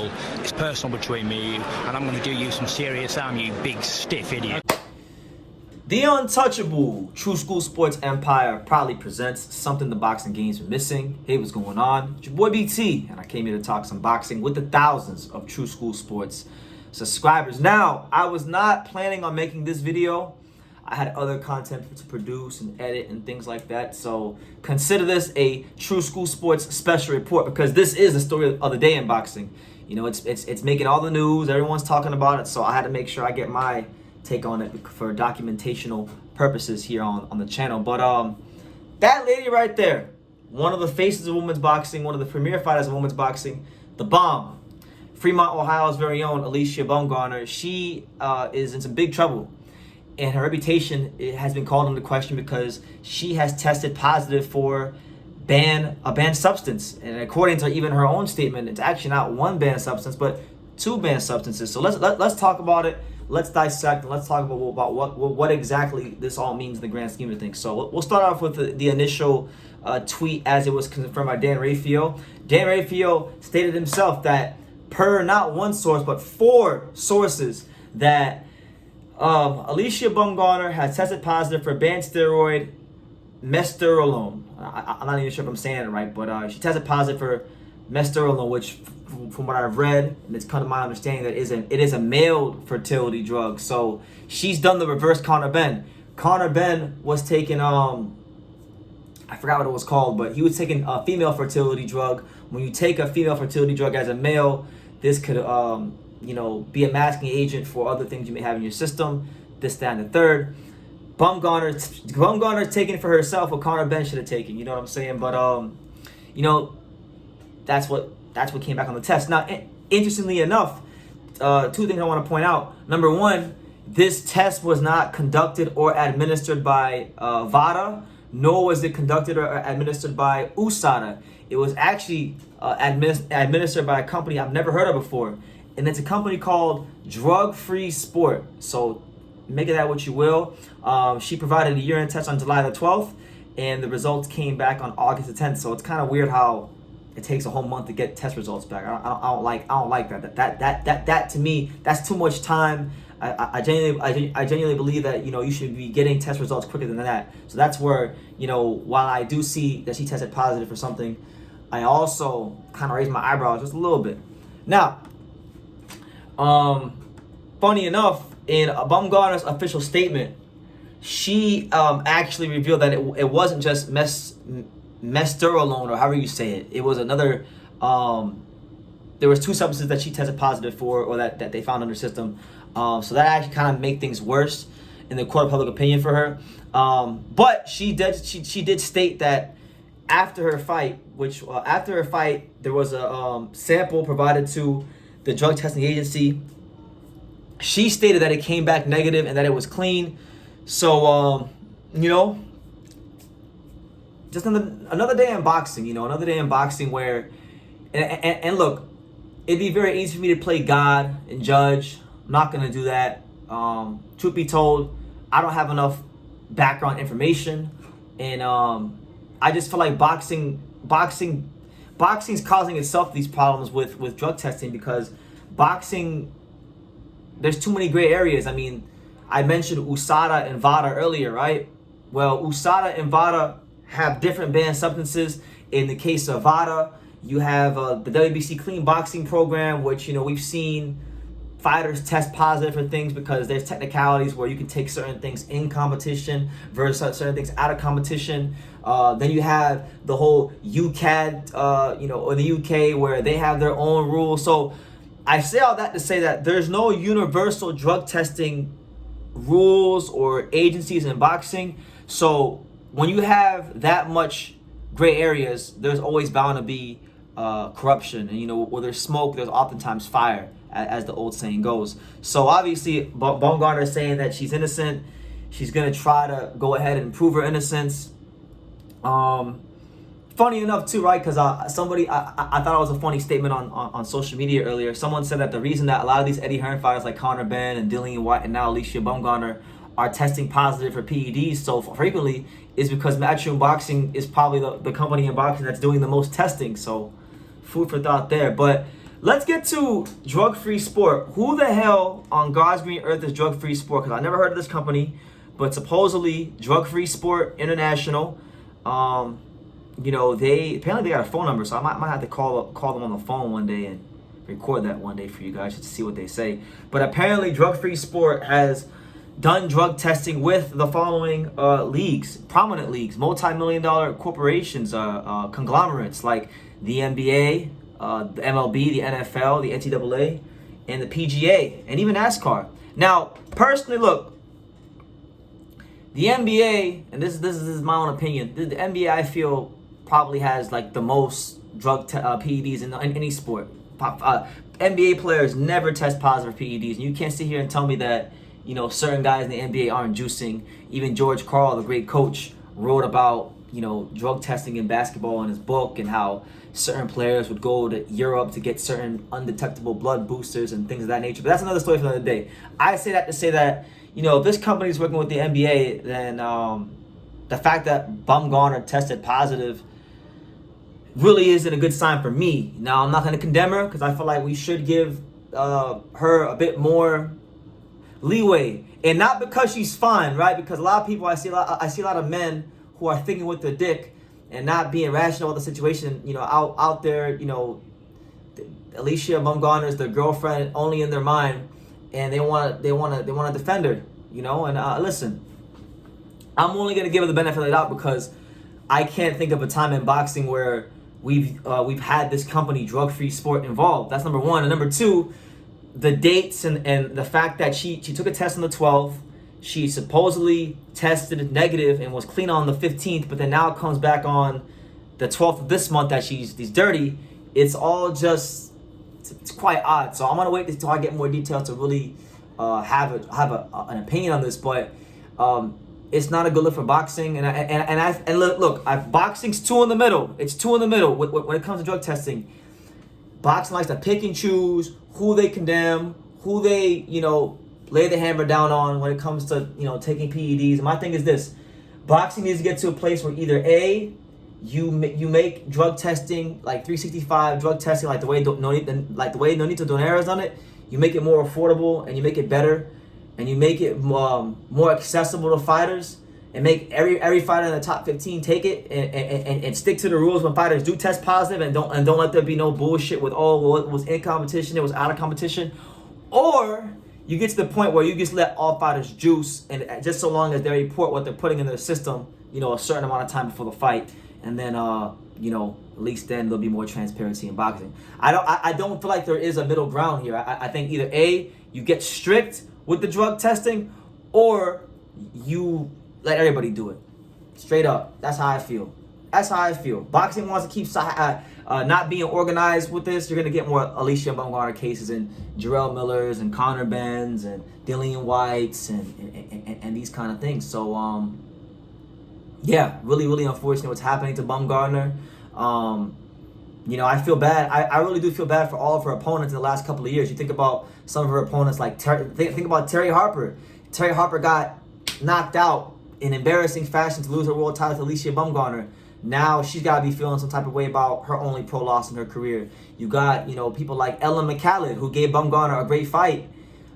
football. It's personal between me and you, and I'm going to do you some serious harm, you big stiff idiot. The untouchable True School Sports Empire proudly presents something the boxing games are missing. Hey, what's going on? It's your boy BT, and I came here to talk some boxing with the thousands of True School Sports subscribers. Now, I was not planning on making this video. I had other content to produce and edit and things like that. So consider this a True School Sports special report, because this is the story of the day in boxing. You know, it's making all the news. Everyone's talking about it. So I had to make sure I get my take on it for documentational purposes here on the channel. But that lady right there, one of the faces of women's boxing, one of the premier fighters of women's boxing, the bomb, Fremont, Ohio's very own Alycia Baumgardner, she is in some big trouble. And her reputation, it has been called into question because she has tested positive for a banned substance. And according to even her own statement, it's actually not one banned substance, but two banned substances. So let's talk about it. Let's dissect and let's talk about what exactly this all means in the grand scheme of things. So we'll start off with the initial tweet as it was confirmed by Dan Rafael. Dan Rafael stated himself that per not one source but four sources that Alycia Baumgardner has tested positive for banned steroid mesterolone. I'm not even sure if I'm saying it right, but she tested positive for mesterolone, which from what I've read, and it's come to my understanding that it is a male fertility drug. So she's done the reverse Conor Benn. Conor Benn was taking I forgot what it was called, but he was taking a female fertility drug. When you take a female fertility drug as a male, this could be a masking agent for other things you may have in your system, this, that, and the third. Baumgardner taking it for herself what Conor Benn should have taken, you know what I'm saying? But that's what came back on the test. Now, interestingly enough, two things I want to point out. Number one, this test was not conducted or administered by VADA, nor was it conducted or administered by USADA. It was actually administered by a company I've never heard of before, and it's a company called Drug Free Sport. So make of that what you will. She provided a urine test on July the 12th, and the results came back on August the 10th. So it's kind of weird how it takes a whole month to get test results back. I don't like that. That to me, that's too much time. I genuinely believe that you should be getting test results quicker than that. So that's where while I do see that she tested positive for something, I also kind of raise my eyebrows just a little bit. Now, funny enough, in Baumgardner's official statement, she actually revealed that it wasn't just mesterolone, or however you say it. It was another, there was two substances that she tested positive for, or that they found in her system. So that actually kind of made things worse in the court of public opinion for her. But she did state that after her fight, there was a sample provided to the drug testing agency. She stated that it came back negative and that it was clean. So, just another day in boxing, another day in boxing where, and look, it'd be very easy for me to play God and judge. I'm not going to do that. Truth be told, I don't have enough background information, and I just feel like boxing's causing itself these problems with drug testing, because boxing, there's too many gray areas. I mean, I mentioned USADA and VADA earlier, right? Well, USADA and VADA have different banned substances. In the case of VADA, you have the WBC Clean Boxing Program, which we've seen fighters test positive for things because there's technicalities where you can take certain things in competition versus certain things out of competition. Then you have the whole UCAD, or the UK, where they have their own rules. So I say all that to say that there's no universal drug testing rules or agencies in boxing. So when you have that much gray areas, there's always bound to be corruption. And where there's smoke, there's oftentimes fire, as the old saying goes. So obviously, Baumgardner is saying that she's innocent. She's gonna try to go ahead and prove her innocence. Funny enough too, right? Because I thought it was a funny statement on social media earlier. Someone said that the reason that a lot of these Eddie Hearn fighters like Conor Benn and Dillian White and now Alycia Baumgardner are testing positive for PEDs so frequently is because Matchroom Boxing is probably the company in boxing that's doing the most testing. So food for thought there. But let's get to drug-free sport. Who the hell on God's green earth is drug-free sport? Because I never heard of this company, but supposedly drug-free sport international. They apparently got a phone number, so I might have to call them on the phone one day and record that one day for you guys just to see what they say. But apparently, drug-free sport has done drug testing with the following leagues, prominent leagues, multi-million-dollar corporations, conglomerates like the NBA, the MLB, the NFL, the NCAA, and the PGA, and even NASCAR. Now, personally, look, the NBA, and this is my own opinion, the NBA I feel probably has like the most drug PEDs in any sport. NBA players never test positive for PEDs, and you can't sit here and tell me that certain guys in the NBA aren't juicing. Even George Karl, the great coach, wrote about drug testing in basketball in his book, and how certain players would go to Europe to get certain undetectable blood boosters and things of that nature. But that's another story for another day. I say that to say that if this company is working with the NBA, then the fact that Baumgardner tested positive really isn't a good sign for me. Now, I'm not going to condemn her, because I feel like we should give her a bit more leeway, and not because she's fine, right? Because a lot of people, I see a lot of men who are thinking with their dick and not being rational with the situation. Out there, Alycia Baumgardner is their girlfriend only in their mind, and they want to defend her. And listen, I'm only gonna give her the benefit of the doubt because I can't think of a time in boxing where we've had this company, drug-free sport, involved. That's number one. And number two, the dates and the fact that she took a test on the 12th, she supposedly tested negative and was clean on the 15th, but then now it comes back on the 12th of this month that she's dirty. It's all just, it's quite odd. So I'm gonna wait until I get more details to really have an opinion on this. But it's not a good look for boxing. And look, boxing's two in the middle. It's two in the middle when it comes to drug testing. Boxing likes to pick and choose who they condemn, who they lay the hammer down on when it comes to taking PEDs. And my thing is this: boxing needs to get to a place where either A, you make drug testing like 365 drug testing like the way Nonito Donaire done it. You make it more affordable, and you make it better, and you make it more accessible to fighters, and make every fighter in the top 15 take it and stick to the rules when fighters do test positive, and don't let there be no bullshit with it was in competition, it was out of competition. Or you get to the point where you just let all fighters juice, and just so long as they report what they're putting in their system, a certain amount of time before the fight, and then at least then there'll be more transparency in boxing. I don't feel like there is a middle ground here. I think either A, you get strict with the drug testing, or you let everybody do it. Straight up. That's how I feel. Boxing wants to keep not being organized with this. You're going to get more Alycia Baumgardner cases, and Jarrell Millers and Conor Benns and Dillian Whites and these kind of things. So yeah, really, really unfortunate what's happening to Baumgardner. I feel bad. I really do feel bad for all of her opponents in the last couple of years. You think about some of her opponents, like think about Terry Harper. Terry Harper got knocked out in embarrassing fashion to lose her world title to Alycia Baumgardner. Now she's got to be feeling some type of way about her only pro loss in her career. You got people like Ellen McCallum, who gave Baumgardner a great fight,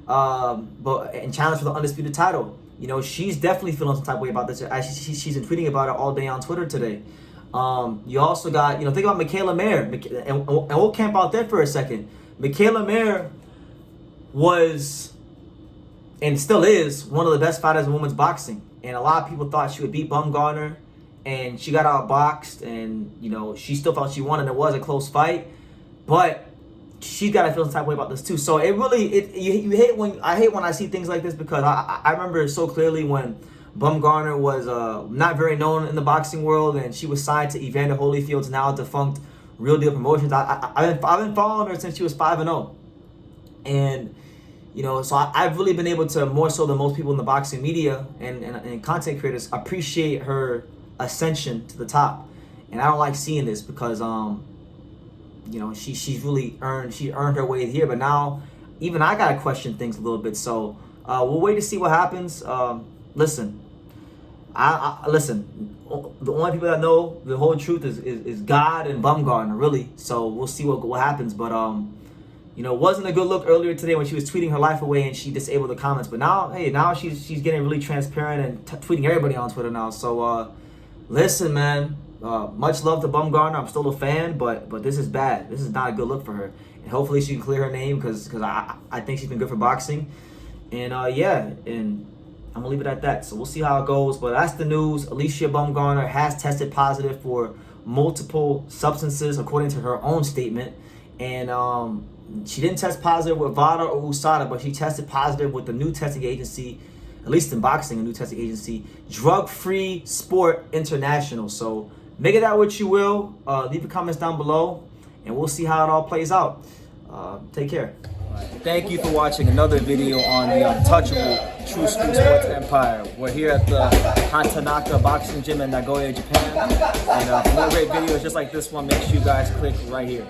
and challenged for the undisputed title. She's definitely feeling some type of way about this. She's been tweeting about it all day on Twitter today. You also got, think about Michaela Mayer, and we'll camp out there for a second. Michaela Mayer was, and still is, one of the best fighters in women's boxing. And a lot of people thought she would beat Baumgardner, and she got outboxed, and, she still thought she won, and it was a close fight. But she's got to feel some type of way about this too. So you hate when I see things like this, because I remember so clearly when Baumgardner was not very known in the boxing world, and she was signed to Evander Holyfield's now defunct Real Deal Promotions. I've been following her since she was 5-0, and so I've really been able to, more so than most people in the boxing media and content creators, appreciate her ascension to the top. And I don't like seeing this because she's really earned her way here. But now even I gotta question things a little bit. So we'll wait to see what happens. Listen, listen. The only people that know the whole truth is God and Baumgardner, really. So we'll see what happens. But You know, it wasn't a good look earlier today when she was tweeting her life away and she disabled the comments. But now, hey, now she's getting really transparent and tweeting everybody on Twitter now. So, listen, man, much love to Baumgardner. I'm still a fan, but this is bad. This is not a good look for her. And hopefully she can clear her name because I think she's been good for boxing. And, yeah, and I'm going to leave it at that. So we'll see how it goes. But that's the news. Alycia Baumgardner has tested positive for multiple substances, according to her own statement. And she didn't test positive with VADA or USADA, but she tested positive with the new testing agency, at least in boxing, a new testing agency, Drug Free Sport International. So make it out what you will. Leave the comments down below, and we'll see how it all plays out. Take care. Thank you for watching another video on the Untouchable True School Sports Empire. We're here at the Hatanaka Boxing Gym in Nagoya, Japan. And for more great videos just like this one, make sure you guys click right here.